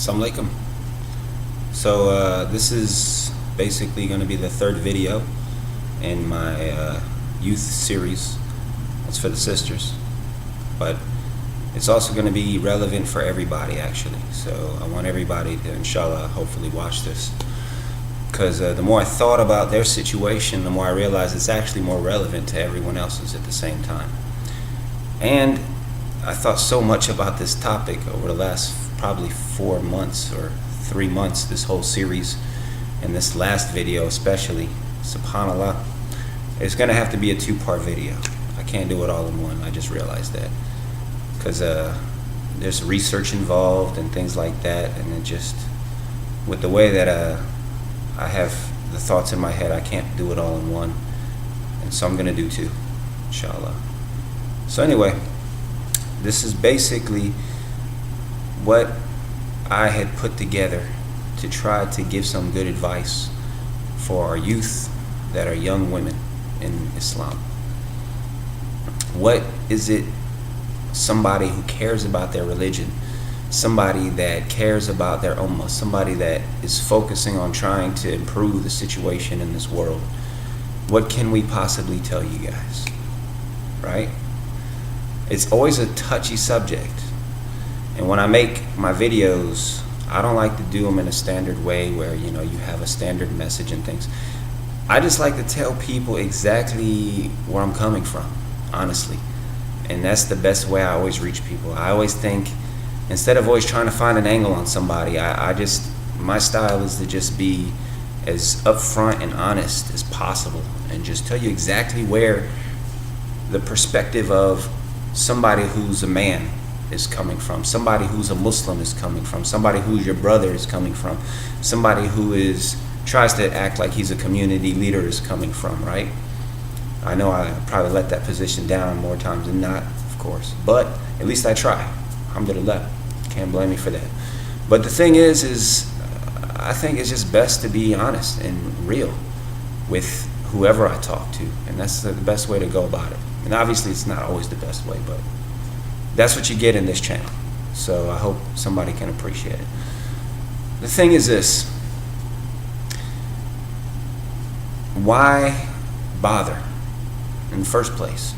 Assalamu alaikum. So this is basically going to be the third video in my youth series. It's for the sisters, but it's also going to be relevant for everybody actually. So I want everybody to, inshallah, hopefully watch this, because the more I thought about their situation, the more I realized it's actually more relevant to everyone else's at the same time. And I thought so much about this topic over the last probably 4 months or 3 months, this whole series, and this last video especially. SubhanAllah, it's going to have to be a 2-part video. I can't do it all in one. I just realized that, because there's research involved and things like that, and it just, with the way that I have the thoughts in my head, I can't do it all in one, and so I'm going to do 2, inshallah. So anyway, this is basically what I had put together to try to give some good advice for our youth that are young women in Islam. What is it somebody who cares about their religion, somebody that cares about their ummah, somebody that is focusing on trying to improve the situation in this world, what can we possibly tell you guys, right? It's always a touchy subject, and when I make my videos, I don't like to do them in a standard way where, you know, you have a standard message and things. I just like to tell people exactly where I'm coming from, honestly, and that's the best way I always reach people. I always think, instead of always trying to find an angle on somebody, my style is to just be as upfront and honest as possible and just tell you exactly where the perspective of somebody who's a man is coming from, somebody who's a Muslim is coming from, somebody who's your brother is coming from, somebody who tries to act like he's a community leader is coming from, right? I know I probably let that position down more times than not, of course, but at least I try. Alhamdulillah, can't blame me for that. But the thing is I think it's just best to be honest and real with whoever I talk to, and that's the best way to go about it. And obviously it's not always the best way, but that's what you get in this channel. So I hope somebody can appreciate it. The thing is this: why bother in the first place?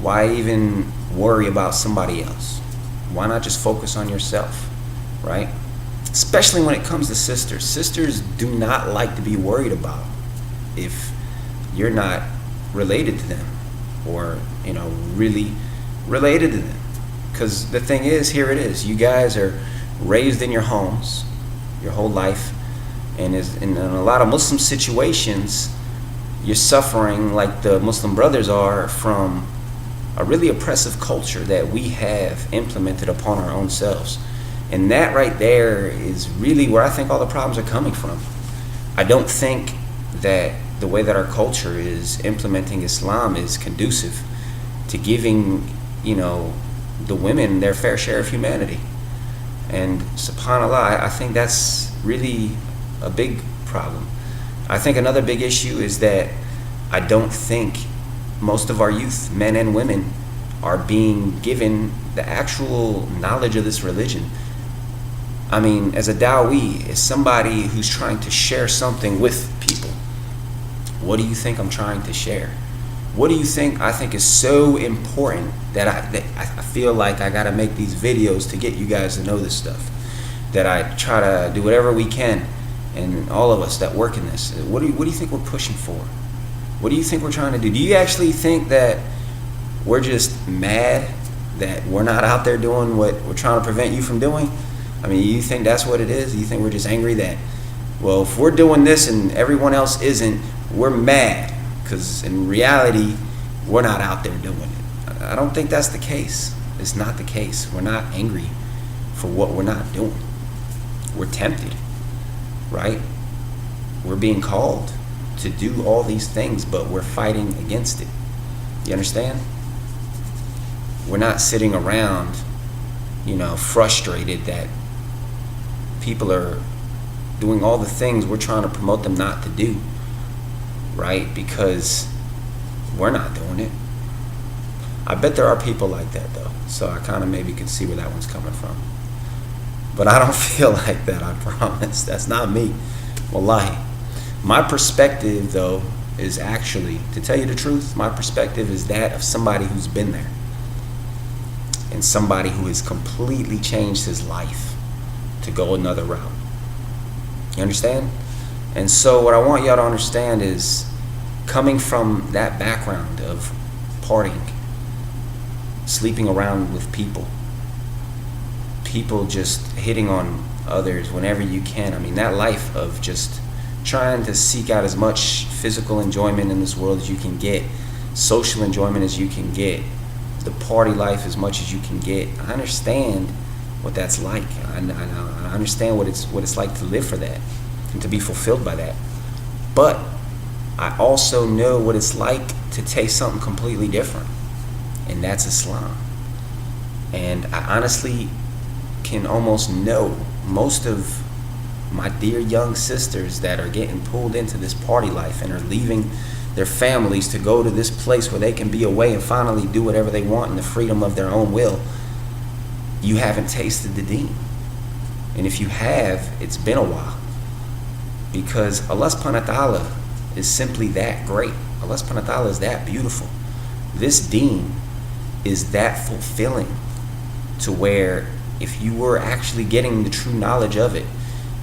Why even worry about somebody else? Why not just focus on yourself, right? Especially when it comes to sisters. Sisters do not like to be worried about if you're not related to them, or, you know, really related to them. Because the thing is, here it is, you guys are raised in your homes your whole life, and in a lot of Muslim situations, you're suffering like the Muslim brothers are from a really oppressive culture that we have implemented upon our own selves. And that right there is really where I think all the problems are coming from. I don't think that the way that our culture is implementing Islam is conducive to giving, you know, the women their fair share of humanity. And subhanAllah, I think that's really a big problem. I think another big issue is that I don't think most of our youth, men and women, are being given the actual knowledge of this religion. I mean, as a Dawi, as somebody who's trying to share something with people, what do you think I'm trying to share? What do you think I think is so important that I feel like I gotta make these videos to get you guys to know this stuff? That I try to do whatever we can, and all of us that work in this, what do you think we're pushing for? What do you think we're trying to do? Do you actually think that we're just mad that we're not out there doing what we're trying to prevent you from doing? I mean, you think that's what it is? You think we're just angry that, well, if we're doing this and everyone else isn't, we're mad? Because in reality, we're not out there doing it. I don't think that's the case. It's not the case. We're not angry for what we're not doing. We're tempted, right? We're being called to do all these things, but we're fighting against it. You understand? We're not sitting around, you know, frustrated that people are doing all the things we're trying to promote them not to do, right? Because we're not doing it. I bet there are people like that though, so I kind of maybe can see where that one's coming from. But I don't feel like that, I promise. That's not me. Wallahi. My perspective, though, is actually, to tell you the truth, my perspective is that of somebody who's been there. And somebody who has completely changed his life to go another route. You understand? And so what I want y'all to understand is, coming from that background of partying, sleeping around with people just hitting on others whenever you can. I mean, that life of just trying to seek out as much physical enjoyment in this world as you can get, social enjoyment as you can get, the party life as much as you can get. I understand what that's like. I understand what it's like to live for that and to be fulfilled by that. But I also know what it's like to taste something completely different, and that's Islam. And I honestly can almost know most of my dear young sisters that are getting pulled into this party life and are leaving their families to go to this place where they can be away and finally do whatever they want in the freedom of their own will. You haven't tasted the deen. And if you have, it's been a while. Because Allah subhanahu wa ta'ala is simply that great. Allah subhanahu wa ta'ala is that beautiful. This deen is that fulfilling, to where if you were actually getting the true knowledge of it,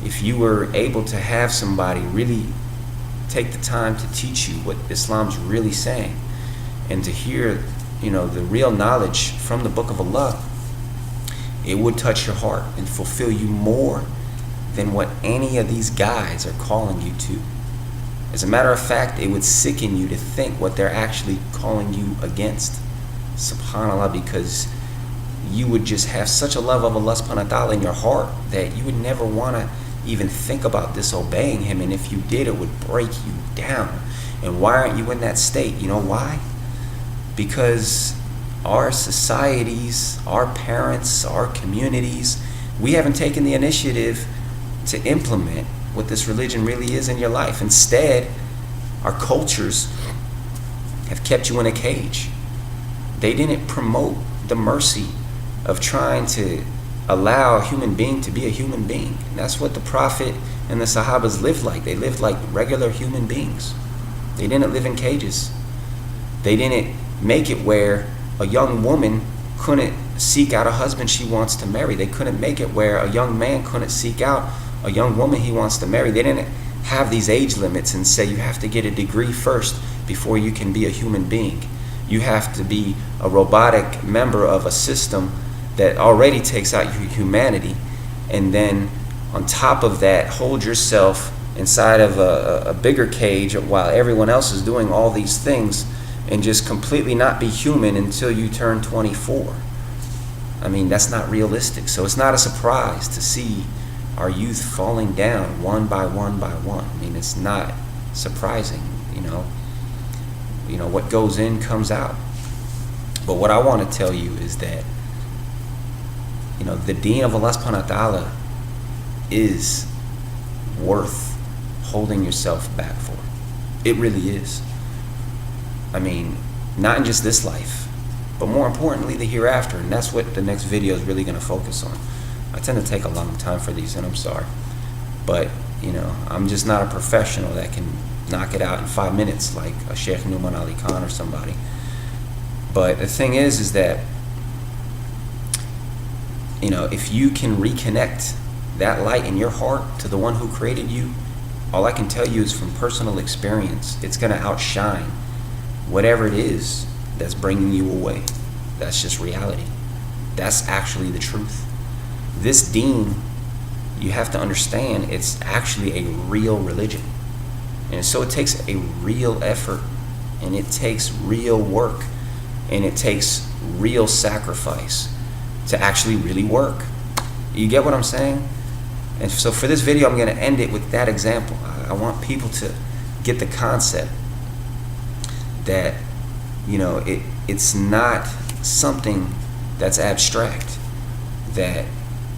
if you were able to have somebody really take the time to teach you what Islam's really saying, and to hear, the real knowledge from the Book of Allah, it would touch your heart and fulfill you more than what any of these guys are calling you to. As a matter of fact, it would sicken you to think what they're actually calling you against. SubhanAllah, because you would just have such a love of Allah subhanahu wa ta'ala in your heart that you would never want to even think about disobeying Him. And if you did, it would break you down. And why aren't you in that state? You know why? Because our societies, our parents, our communities, we haven't taken the initiative to implement what this religion really is in your life. Instead, our cultures have kept you in a cage. They didn't promote the mercy of trying to allow a human being to be a human being. And that's what the Prophet and the Sahabas lived like. They lived like regular human beings. They didn't live in cages. They didn't make it where a young woman couldn't seek out a husband she wants to marry. They couldn't make it where a young man couldn't seek out a young woman he wants to marry. They didn't have these age limits and say you have to get a degree first before you can be a human being. You have to be a robotic member of a system that already takes out your humanity, and then on top of that, hold yourself inside of a bigger cage while everyone else is doing all these things, and just completely not be human until you turn 24. I mean, that's not realistic. So it's not a surprise to see our youth falling down one by one by one. I mean, it's not surprising, what goes in comes out. But what I want to tell you is that the deen of Allah subhanahu wa ta'ala is worth holding yourself back for. It really is. I mean, not in just this life, but more importantly, the hereafter. And that's what the next video is really going to focus on. I tend to take a long time for these, and I'm sorry. But, I'm just not a professional that can knock it out in 5 minutes like a Sheikh Numan Ali Khan or somebody. But the thing is that, if you can reconnect that light in your heart to the one who created you, all I can tell you is from personal experience, it's going to outshine whatever it is that's bringing you away. That's just reality. That's actually the truth. This deen, you have to understand, it's actually a real religion. And so it takes a real effort, and it takes real work, and it takes real sacrifice to actually really work. You get what I'm saying? And so for this video, I'm going to end it with that example. I want people to get the concept that, it's not something that's abstract, that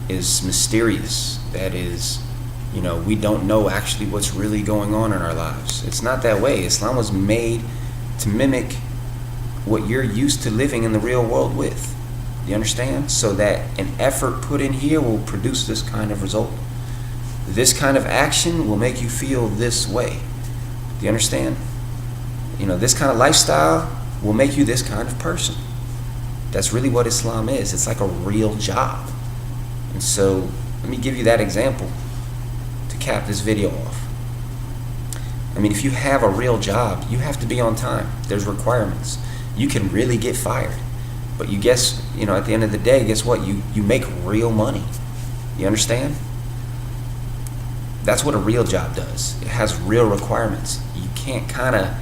is mysterious, that is, we don't know actually what's really going on in our lives. It's not that way. Islam was made to mimic what you're used to living in the real world with. You understand? So that an effort put in here will produce this kind of result. This kind of action will make you feel this way. Do you understand? This kind of lifestyle will make you this kind of person. That's really what Islam is. It's like a real job. And so let me give you that example to cap this video off. If you have a real job, you have to be on time. There's requirements. You can really get fired. But at the end of the day, guess what? You make real money. You understand? That's what a real job does. It has real requirements. You can't kind of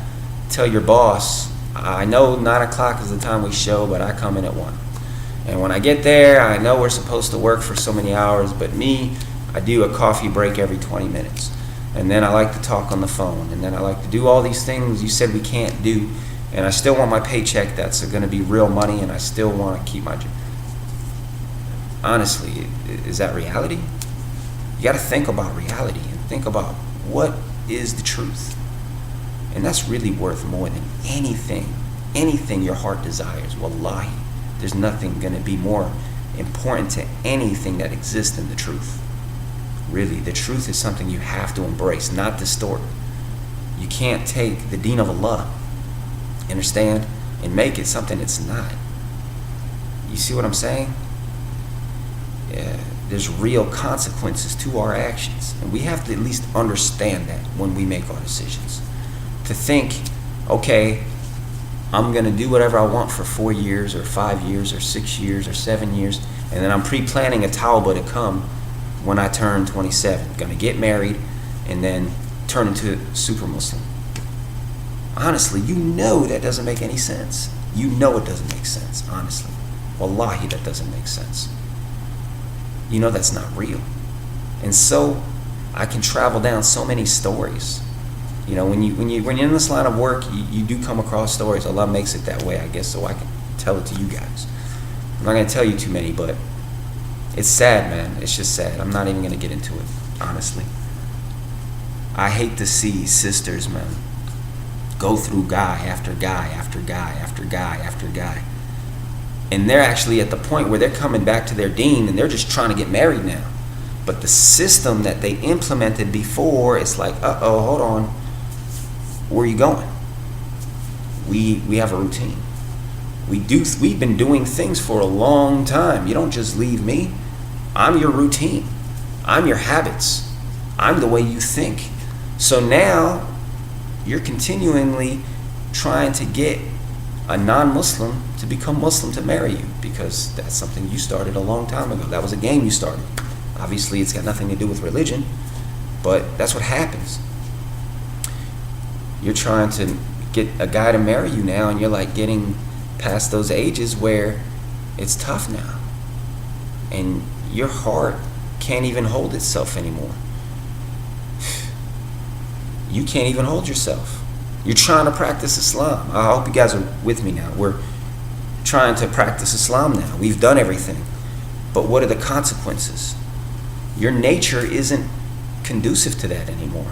tell your boss, I know 9 o'clock is the time we show, but I come in at 1. And when I get there, I know we're supposed to work for so many hours, but I do a coffee break every 20 minutes. And then I like to talk on the phone. And then I like to do all these things you said we can't do. And I still want my paycheck that's going to be real money, and I still want to keep my job. Honestly, is that reality? You got to think about reality and think about what is the truth. And that's really worth more than anything your heart desires. Wallahi, there's nothing going to be more important to anything that exists than the truth. Really, the truth is something you have to embrace, not distort. You can't take the deen of Allah, understand, and make it something it's not. You see what I'm saying? Yeah, there's real consequences to our actions, and we have to at least understand that when we make our decisions. To think, okay, I'm going to do whatever I want for 4 years or 5 years or 6 years or 7 years, and then I'm pre-planning a tawbah to come when I turn 27. Going to get married and then turn into a super Muslim. Honestly, that doesn't make any sense. It doesn't make sense, honestly. Wallahi, that doesn't make sense. That's not real. And so I can travel down so many stories. When you're in this line of work, you do come across stories. Allah makes it that way, I guess, so I can tell it to you guys. I'm not going to tell you too many, but it's sad, man. It's just sad. I'm not even going to get into it, honestly. I hate to see sisters, man, go through guy after guy after guy after guy after guy. And they're actually at the point where they're coming back to their deen and they're just trying to get married now. But the system that they implemented before, it's like, hold on. Where are you going? We have a routine. We've been doing things for a long time. You don't just leave me. I'm your routine. I'm your habits. I'm the way you think. So now you're continually trying to get a non-Muslim to become Muslim to marry you, because that's something you started a long time ago. That was a game you started. Obviously, it's got nothing to do with religion, but that's what happens. You're trying to get a guy to marry you now, and you're like getting past those ages where it's tough now. And your heart can't even hold itself anymore. You can't even hold yourself. You're trying to practice Islam. I hope you guys are with me now. We're trying to practice Islam now. We've done everything. But what are the consequences? Your nature isn't conducive to that anymore.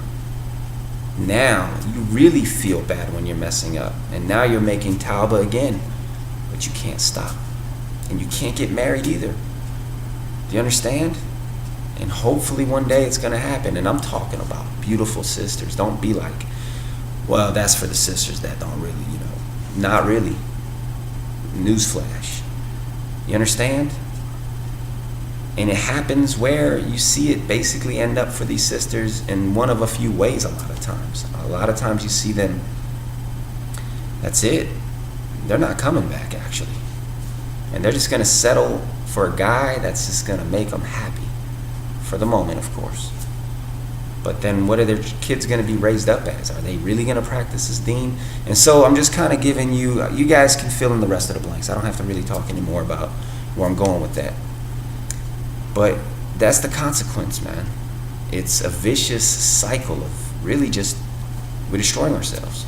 Now you really feel bad when you're messing up. And now you're making tawbah again. But you can't stop. And you can't get married either. Do you understand? And hopefully one day it's going to happen. And I'm talking about beautiful sisters. Don't be like, well, that's for the sisters that don't really, not really. Newsflash. You understand? And it happens where you see it basically end up for these sisters in one of a few ways a lot of times. A lot of times you see them, that's it. They're not coming back, actually. And they're just going to settle for a guy that's just going to make them happy. For the moment, of course. But then what are their kids going to be raised up as? Are they really going to practice this deen? And so I'm just kind of giving you guys can fill in the rest of the blanks. I don't have to really talk anymore about where I'm going with that. But that's the consequence, man. It's a vicious cycle of really just, we're destroying ourselves.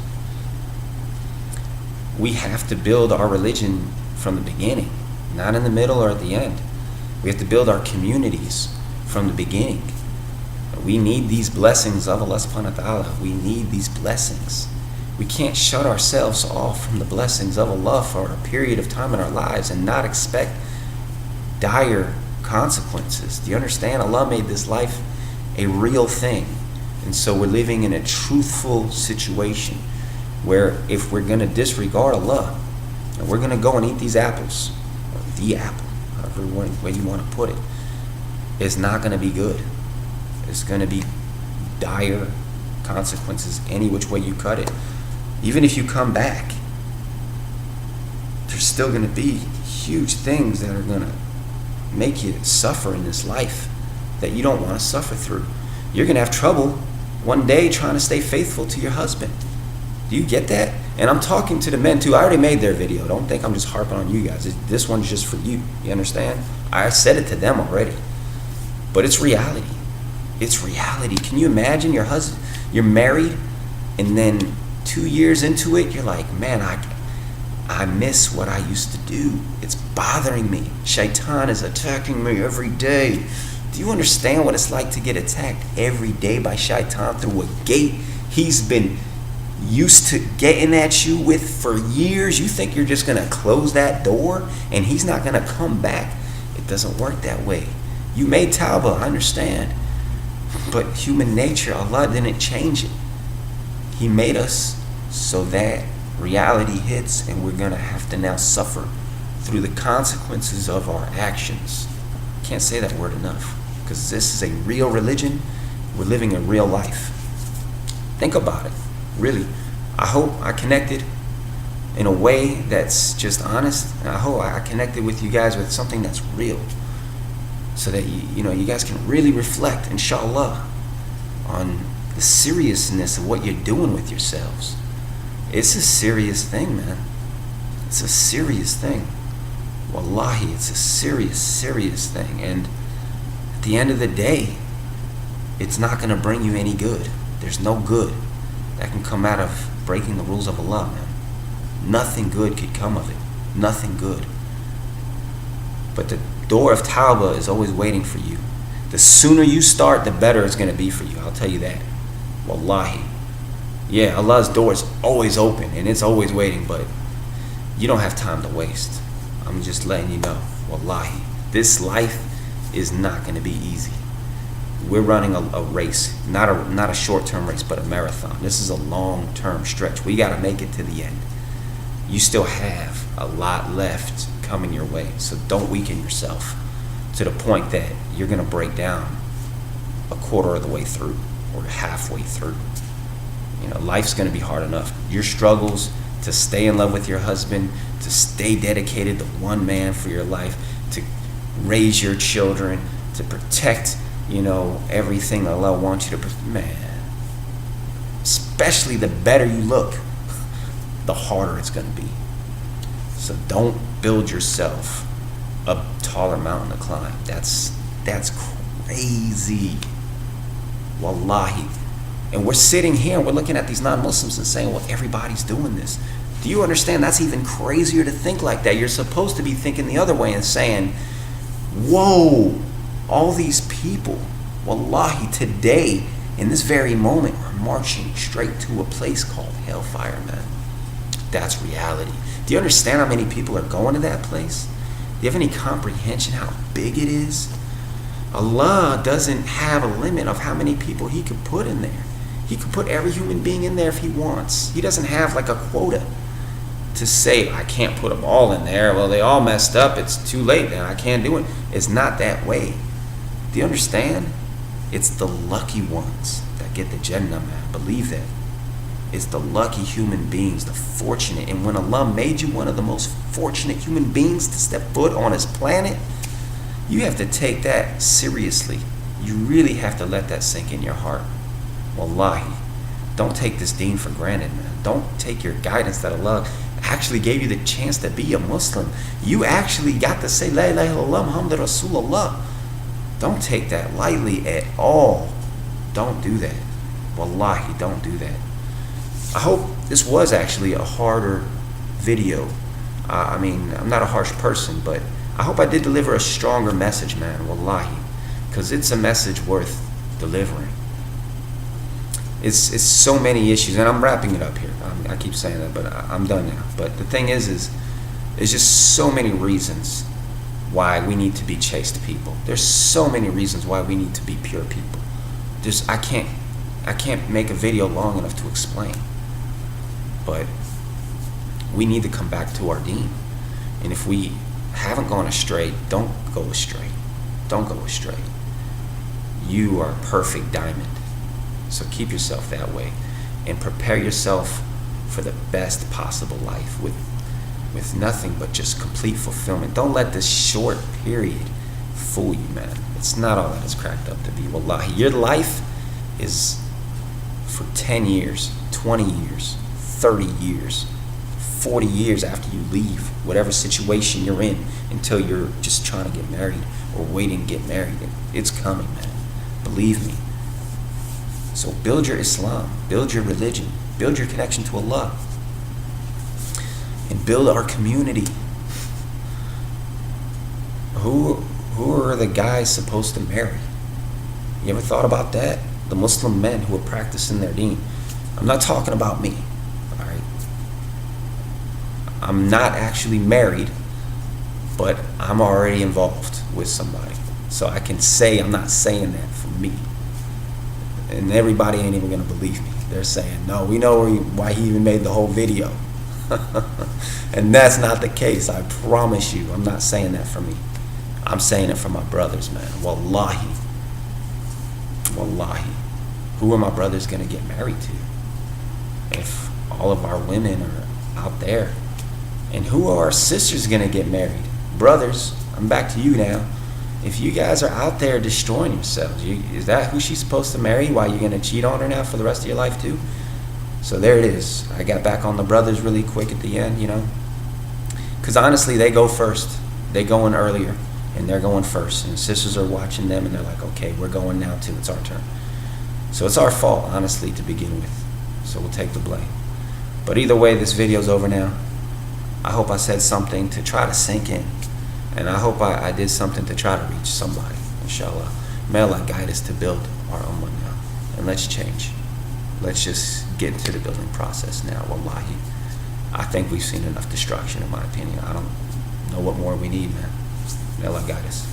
We have to build our religion from the beginning, not in the middle or at the end. We have to build our communities from the beginning. We need these blessings of Allah subhanahu wa ta'ala. We need these blessings. We can't shut ourselves off from the blessings of Allah for a period of time in our lives and not expect dire consequences. Do you understand? Allah made this life a real thing. And so we're living in a truthful situation where if we're going to disregard Allah and we're going to go and eat these apples, or the apple, however way you want to put it, it's not going to be good. It's going to be dire consequences any which way you cut it. Even if you come back, there's still going to be huge things that are going to make you suffer in this life that you don't want to suffer through. You're going to have trouble one day trying to stay faithful to your husband. Do you get that? And I'm talking to the men too. I already made their video. Don't think I'm just harping on you guys. This one's just for you. You understand? I said it to them already. But it's reality. It's reality. Can you imagine your husband, you're married, and then 2 years into it, you're like, man, I miss what I used to do. It's bothering me. Shaitan is attacking me every day. Do you understand what it's like to get attacked every day by Shaitan through a gate he's been used to getting at you with for years? You think you're just going to close that door and he's not going to come back? It doesn't work that way. You made tawbah, I understand. But human nature, Allah didn't change it. He made us so that reality hits and we're going to have to now suffer through the consequences of our actions. Can't say that word enough, because this is a real religion. We're living a real life. Think about it. Really, I hope I connected in a way that's just honest, and I hope I connected with you guys with something that's real, so that you guys can really reflect, inshallah, on the seriousness of what you're doing with yourselves. It's a serious thing, man. It's a serious thing. Wallahi, it's a serious, serious thing. And at the end of the day, it's not going to bring you any good. There's no good that can come out of breaking the rules of Allah, man. Nothing good could come of it. Nothing good. But the door of tawbah is always waiting for you. The sooner you start, the better it's going to be for you. I'll tell you that. Wallahi. Yeah, Allah's door is always open and it's always waiting, but you don't have time to waste. I'm just letting you know. Wallahi. This life is not going to be easy. We're running a race, not a short-term race, but a marathon. This is a long-term stretch. We got to make it to the end. You still have a lot left coming your way, so don't weaken yourself to the point that you're going to break down a quarter of the way through or halfway through. Life's going to be hard enough. Your struggles to stay in love with your husband, to stay dedicated to one man for your life, to raise your children, to protect everything Allah wants you to man, especially the better you look, the harder it's going to be. So don't build yourself a taller mountain to climb. That's crazy. Wallahi. And we're sitting here and we're looking at these non-Muslims and saying, well, everybody's doing this. Do you understand? That's even crazier to think like that. You're supposed to be thinking the other way and saying, whoa, all these people, wallahi, today, in this very moment, are marching straight to a place called hellfire, man. That's reality. Do you understand how many people are going to that place? Do you have any comprehension how big it is? Allah doesn't have a limit of how many people He could put in there. He could put every human being in there if He wants. He doesn't have like a quota to say, I can't put them all in there. Well, they all messed up. It's too late now. I can't do it. It's not that way. Do you understand? It's the lucky ones that get the Jannah, man. Believe that. It's the lucky human beings, the fortunate. And when Allah made you one of the most fortunate human beings to step foot on His planet, you have to take that seriously. You really have to let that sink in your heart. Wallahi. Don't take this deen for granted, man. Don't take your guidance that Allah actually gave you the chance to be a Muslim. You actually got to say, La ilaha illallah Muhammad Rasulullah. Don't take that lightly at all. Don't do that. Wallahi, don't do that. I hope this was actually a harder video. I'm not a harsh person, but I hope I did deliver a stronger message, man. Wallahi. Because it's a message worth delivering. It's so many issues, and I'm wrapping it up here. I keep saying that, but I'm done now. But the thing is there's just so many reasons why we need to be chaste people. There's so many reasons why we need to be pure people. I can't make a video long enough to explain. But we need to come back to our deen. And if we haven't gone astray, don't go astray. Don't go astray. You are a perfect diamond. So keep yourself that way and prepare yourself for the best possible life with nothing but just complete fulfillment. Don't let this short period fool you, man. It's not all that it's cracked up to be. Wallahi, your life is for 10 years, 20 years, 30 years, 40 years after you leave whatever situation you're in, until you're just trying to get married or waiting to get married. It's coming, man. Believe me. So build your Islam, build your religion, build your connection to Allah, and build our community. Who are the guys supposed to marry? You ever thought about that? The Muslim men who are practicing their deen. I'm not talking about me, all right? I'm not actually married, but I'm already involved with somebody. So I can say I'm not saying that for me. And everybody ain't even going to believe me. They're saying, no, we know why he even made the whole video. And that's not the case. I promise you, I'm not saying that for me. I'm saying it for my brothers, man. Wallahi. Wallahi. Who are my brothers going to get married to if all of our women are out there? And who are our sisters going to get married? Brothers, I'm back to you now. If you guys are out there destroying yourselves, is that who she's supposed to marry? Why, you're going to cheat on her now for the rest of your life too? So there it is. I got back on the brothers really quick at the end, you know. Because honestly, they go first. They go in earlier, and they're going first. And sisters are watching them, and they're like, okay, we're going now too. It's our turn. So it's our fault, honestly, to begin with. So we'll take the blame. But either way, this video's over now. I hope I said something to try to sink in. And I hope I did something to try to reach somebody, inshallah. May Allah guide us to build our own one now. And let's change. Let's just get into the building process now, wallahi. I think we've seen enough destruction, in my opinion. I don't know what more we need, man. May Allah guide us.